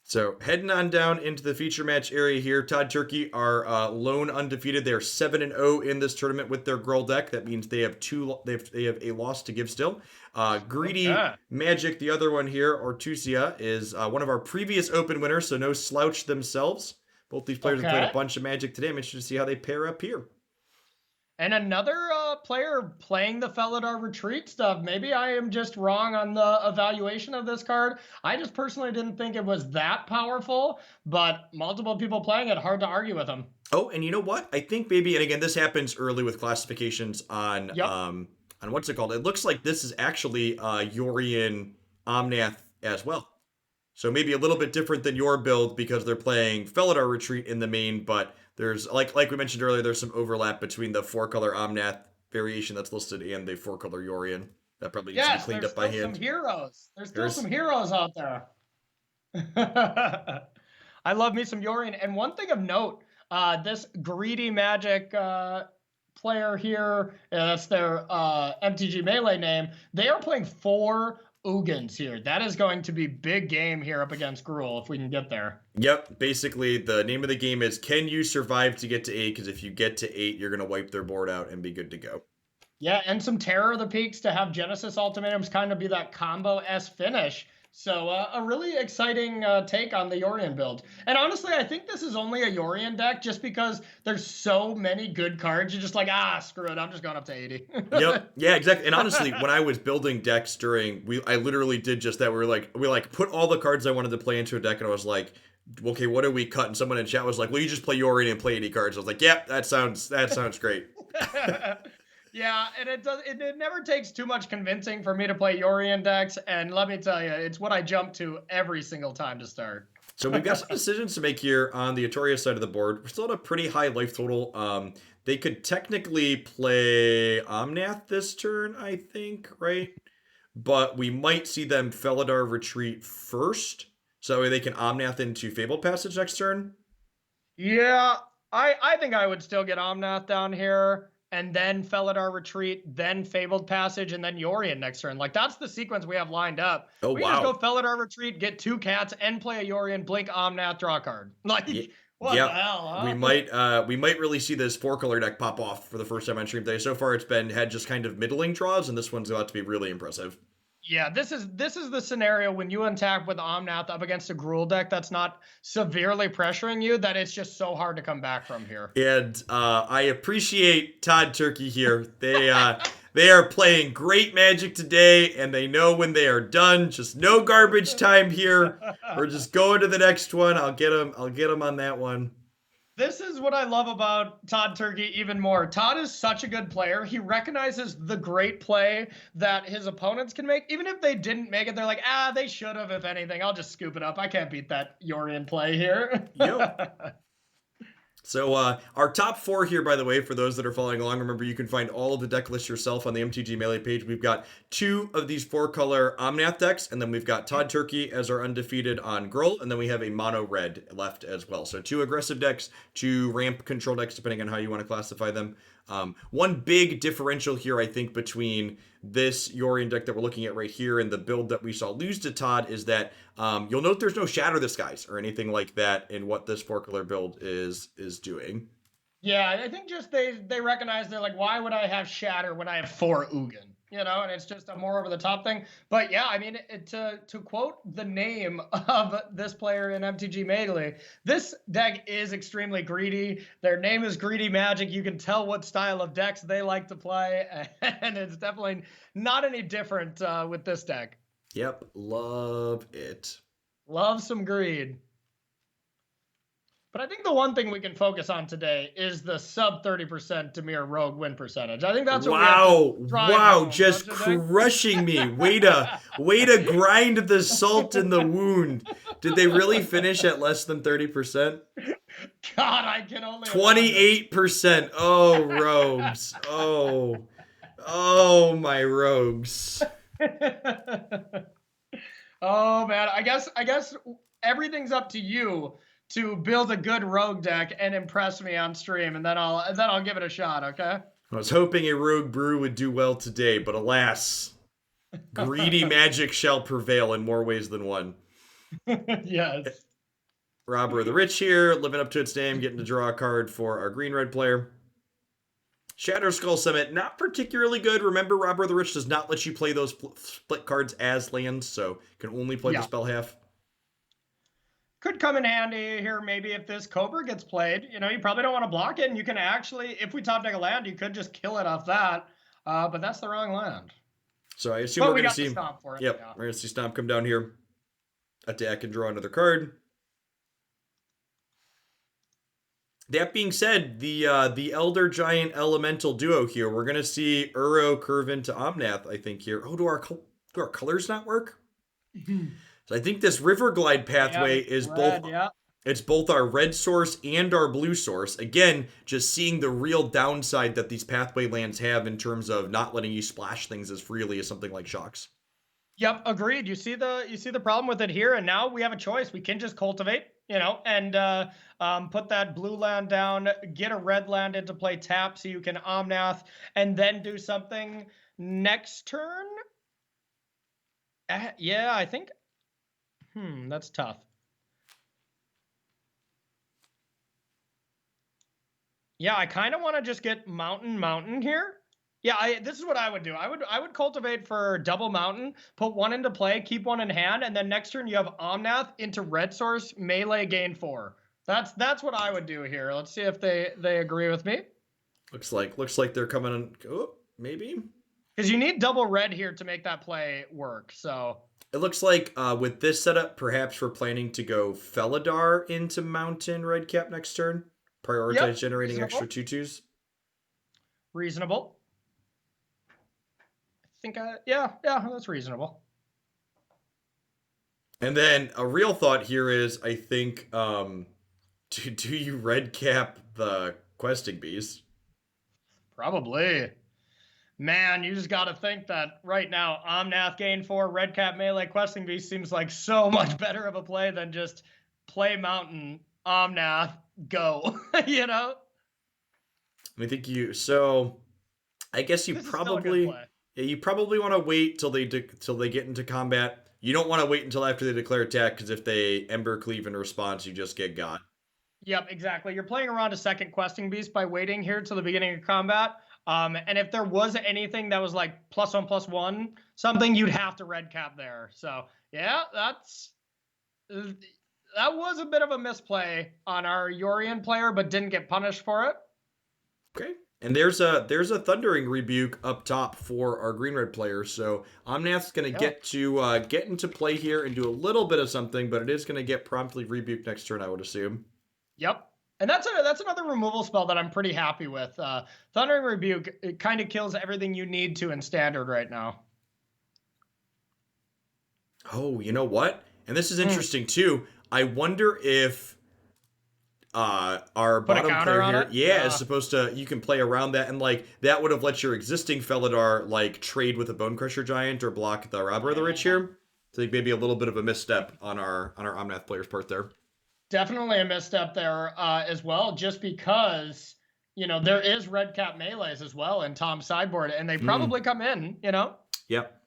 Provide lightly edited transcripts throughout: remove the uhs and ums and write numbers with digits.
So heading on down into the feature match area here, Todd Turkey are lone undefeated. They are 7-0 in this tournament with their Gruul deck. That means they have they have a loss to give still. Greedy Okay. Magic, the other one here, or Tusia, is one of our previous Open winners, so no slouch themselves. Both these players have played a Okay. bunch of Magic today. I'm interested to see how they pair up here. And another player playing the Felidar Retreat stuff. Maybe I am just wrong on the evaluation of this card. I just personally didn't think it was that powerful, but multiple people playing it, hard to argue with them. Oh, and you know what? I think maybe, and again, this happens early with classifications Yep. on what's it called? It looks like this is actually Yorian Omnath as well. So maybe a little bit different than your build because they're playing Felidar Retreat in the main, but there's like we mentioned earlier, there's some overlap between the 4-color Omnath variation that's listed and the 4-color Yorian. That probably needs to be Yes, cleaned there's up by still some hand. heroes. There's still There's some heroes out there. I love me some Yorian. And one thing of note, this Greedy Magic player here, that's their MTG Melee name, they are playing 4 Ugins here. That is going to be big game here up against Gruul if we can get there. Yep, basically the name of the game is can you survive to get to 8? Because if you get to 8, you're gonna wipe their board out and be good to go. Yeah, and some Terror of the Peaks to have Genesis Ultimatums kind of be that combo-S finish. So a really exciting take on the Yorian build. And honestly, I think this is only a Yorian deck just because there's so many good cards. You're just like, screw it. I'm just going up to 80. Yep. Yeah, exactly. And honestly, when I was building decks I literally did just that. We put all the cards I wanted to play into a deck and I was like, okay, what do we cut? And someone in chat was like, well, you just play Yorian and play 80 cards. I was like, yeah, that sounds great. Yeah, and it never takes too much convincing for me to play Yorian decks, and let me tell you, it's what I jump to every single time to start. So we've got some decisions to make here on the Atoria side of the board. We're still at a pretty high life total. They could technically play Omnath this turn, I think, right? But we might see them Felidar retreat first, so that way they can Omnath into Fabled Passage next turn. Yeah, I think I would still get Omnath down here, and then Felidar Retreat, then Fabled Passage, and then Yorian next turn. Like, that's the sequence we have lined up. Oh We can just go wow, Felidar Retreat, get 2 cats, and play a Yorian, blink Omnath, draw a card. Like, yeah, what the yep. hell, We huh? might really see this 4-color deck pop off for the first time on stream today. So far, it's been had just kind of middling draws, and this one's about to be really impressive. Yeah, this is the scenario when you untap with Omnath up against a Gruul deck that's not severely pressuring you that it's just so hard to come back from here. And I appreciate Todd Turkey here. They are playing great Magic today, and they know when they are done. Just no garbage time here. We're just going to the next one. I'll get them. I'll get them on that one. This is what I love about Todd Turkey even more. Todd is such a good player. He recognizes the great play that his opponents can make. Even if they didn't make it, they're like, they should have, if anything. I'll just scoop it up. I can't beat that Yorian play here. Yep. So our top 4 here, by the way, for those that are following along, remember you can find all of the deck lists yourself on the MTG Melee page. We've got 2 of these 4-color Omnath decks, and then we've got Todd Turkey as our undefeated on Gruul, and then we have a mono red left as well. So 2 aggressive decks, 2 ramp control decks, depending on how you want to classify them. One big differential here, I think, between this Yorian deck that we're looking at right here and the build that we saw lose to Todd is that you'll note there's no Shatter the Skies or anything like that in what this 4-color build is doing. Yeah, I think just they recognize they're like, why would I have Shatter when I have 4 Ugin? You know, and it's just a more over the top thing. But yeah, I mean, to quote the name of this player in MTG Melee, this deck is extremely greedy. Their name is Greedy Magic. You can tell what style of decks they like to play, and it's definitely not any different with this deck. Yep, love it. Love some greed. But I think the one thing we can focus on today is the sub 30% Demir Rogue win percentage. I think that's what we have Wow, to drive wow, home, just don't you think? crushing me. Way to grind the salt in the wound. Did they really finish at less than 30%? God, I can only imagine. 28%. Oh, rogues. Oh, my rogues. Oh man, I guess everything's up to you to build a good rogue deck and impress me on stream, and then I'll give it a shot, okay? I was hoping a rogue brew would do well today, but alas, greedy magic shall prevail in more ways than one. Yes. Robber of the Rich here, living up to its name, getting to draw a card for our green-red player. Shatter Skull Summit, not particularly good. Remember, Robber of the Rich does not let you play those split cards as lands, so can only play the spell half. Could come in handy here maybe if this Cobra gets played. You know, you probably don't want to block it, and you can actually, if we top deck a land, you could just kill it off that. But that's the wrong land. So I assume we're going to see. Stomp for it. Yep, yeah. we're going to see Stomp come down here, attack and draw another card. That being said, the Elder Giant Elemental duo here, we're going to see Uro curve into Omnath, I think, here. Oh, do our colors not work? So I think this River Glide pathway is red, both... Yeah. It's both our red source and our blue source. Again, just seeing the real downside that these pathway lands have in terms of not letting you splash things as freely as something like Shocks. Yep, agreed. You see the problem with it here, and now we have a choice. We can just cultivate, you know, and put that blue land down, get a red land into play, tap, so you can Omnath, and then do something next turn. Yeah, I think. That's tough. Yeah, I kind of want to just get mountain here. Yeah, this is what I would do. I would cultivate for double mountain, put one into play, keep one in hand, and then next turn you have Omnath into red source, melee gain 4. That's what I would do here. Let's see if they agree with me. Looks like they're coming in. Oh, maybe. Because you need double red here to make that play work. So it looks like with this setup, perhaps we're planning to go Felidar into mountain red cap next turn. Prioritize generating extra 2/2s. Reasonable. I think, yeah, that's reasonable. And then a real thought here is, I think, do you red cap the Questing Beast? Probably. Man, you just got to think that right now, Omnath gain 4, red cap melee Questing Beast seems like so much better of a play than just play mountain, Omnath, go, you know? I think so I guess you probably want to wait till they get into combat. You don't want to wait until after they declare attack, because if they Ember Cleave in response, you just get got. Yep, exactly. You're playing around a second Questing Beast by waiting here till the beginning of combat. And if there was anything that was like +1/+1 something, you'd have to red cap there. So yeah, that was a bit of a misplay on our Yorion player, but didn't get punished for it. Okay. And there's a Thundering Rebuke up top for our green-red player. So Omnath's going to get into play here and do a little bit of something, but it is going to get promptly rebuked next turn, I would assume. Yep. And that's another removal spell that I'm pretty happy with. Thundering Rebuke, it kind of kills everything you need to in Standard right now. Oh, you know what? And this is interesting too. I wonder if our bottom player here, is supposed to, you can play around that, and like that would have let your existing Felidar like trade with a Bone Crusher Giant or block the Robber of the Rich here. So like maybe a little bit of a misstep on our Omnath player's part there. Definitely a misstep there as well, just because, you know, there is red cap melees as well in Tom's sideboard, and they probably come in, you know? Yep.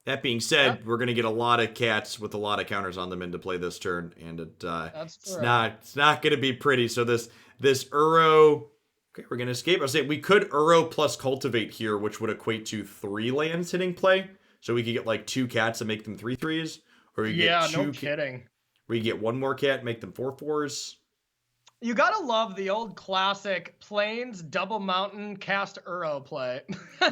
That being said, we're going to get a lot of cats with a lot of counters on them into play this turn, and it's not going to be pretty. So this Uro, okay, we're going to escape. I was saying we could Uro plus Cultivate here, which would equate to 3 lands hitting play. So we could get like 2 cats and make them 3/3s, or we get no kidding. We get 1 more cat and make them 4/4s. You gotta love the old classic Plains double mountain cast Uro play.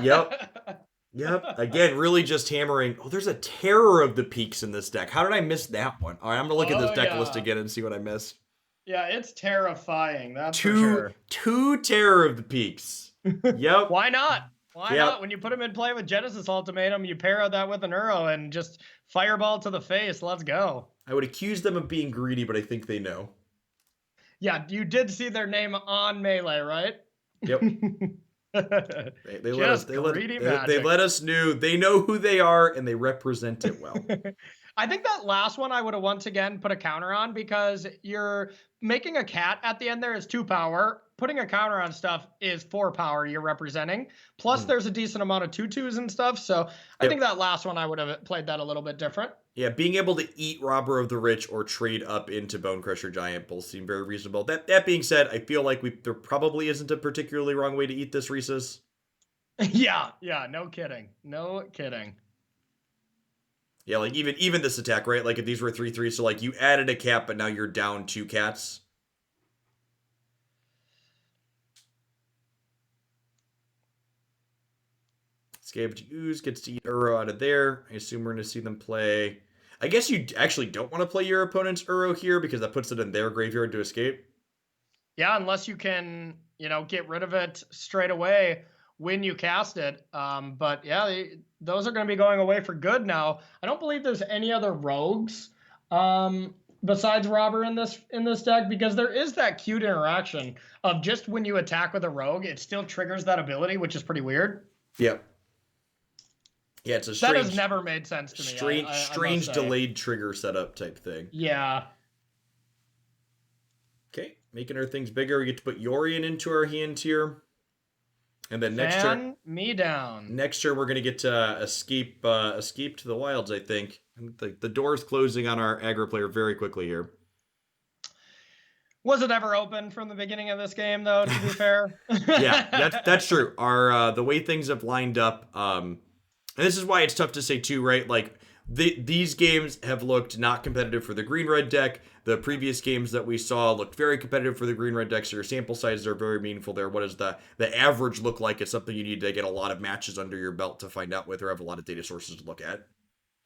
Yep. Yep. Again, really just hammering. Oh, there's a Terror of the Peaks in this deck. How did I miss that one? All right, I'm going to look at this deck list again and see what I missed. Yeah, it's terrifying. That's for sure. 2 Terror of the Peaks. Yep. Why not? Why not? When you put them in play with Genesis Ultimatum, you pair that with an Uro and just fireball to the face. Let's go. I would accuse them of being greedy, but I think they know. Yeah, you did see their name on Melee, right? Yep. They let us know they know who they are and they represent it well. I think that last one I would have once again put a counter on, because you're making a cat at the end there is 2 power. Putting a counter on stuff is 4 power you're representing. Plus there's a decent amount of 2/2s and stuff. So I think that last one I would have played that a little bit different. Yeah, being able to eat Robber of the Rich or trade up into Bone Crusher Giant both seem very reasonable. That being said, I feel like there probably isn't a particularly wrong way to eat this Reese's. Yeah, yeah, no kidding. No kidding. Yeah, like even this attack, right? Like if these were 3/3, so like you added a cat, but now you're down 2 cats. Scavenging Ooze gets to eat Uro out of there. I assume we're going to see them play. I guess you actually don't want to play your opponent's Uro here because that puts it in their graveyard to escape. Yeah, unless you can, get rid of it straight away when you cast it. But yeah, those are going to be going away for good now. I don't believe there's any other rogues besides Robber in this deck, because there is that cute interaction of just when you attack with a rogue, it still triggers that ability, which is pretty weird. Yep. Yeah, it's a That has strange, never made sense to me. I must strange say. delayed trigger setup type thing. Yeah. Okay, making our things bigger. We get to put Yorion into our hand here. And then next turn, me down. next turn we're gonna get to escape to the wilds. I think the door's closing on our aggro player very quickly here. Was it ever open from the beginning of this game, though? To be fair. Yeah, that's true. Our the way things have lined up, and this is why it's tough to say too, right? Like these games have looked not competitive for the green-red deck. The previous games that we saw looked very competitive for the green-red deck, so your sample sizes are very meaningful there. What does the average look like? It's something you need to get a lot of matches under your belt to find out with or have a lot of data sources to look at.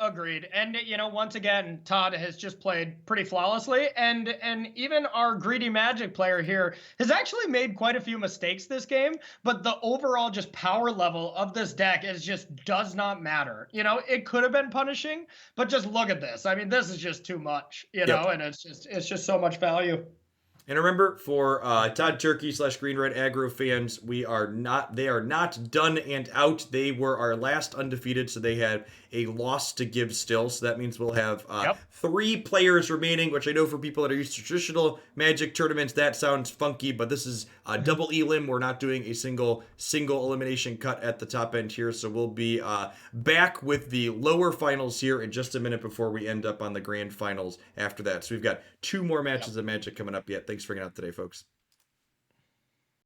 Agreed. And once again, Todd has just played pretty flawlessly, and even our greedy Magic player here has actually made quite a few mistakes this game, but the overall just power level of this deck does not matter. It could have been punishing, but just look at this. I mean, this is just too much, and it's just so much value. And remember, for Todd Turkey / Green Red Aggro fans, they are not done and out. They were our last undefeated, so they had a loss to give still. So that means we'll have 3 players remaining, which I know for people that are used to traditional Magic tournaments, that sounds funky, but this is a double elim. We're not doing a single elimination cut at the top end here, so we'll be back with the lower finals here in just a minute before we end up on the grand finals after that. So we've got 2 more matches of Magic coming up yet. Thanks for hanging out today, folks.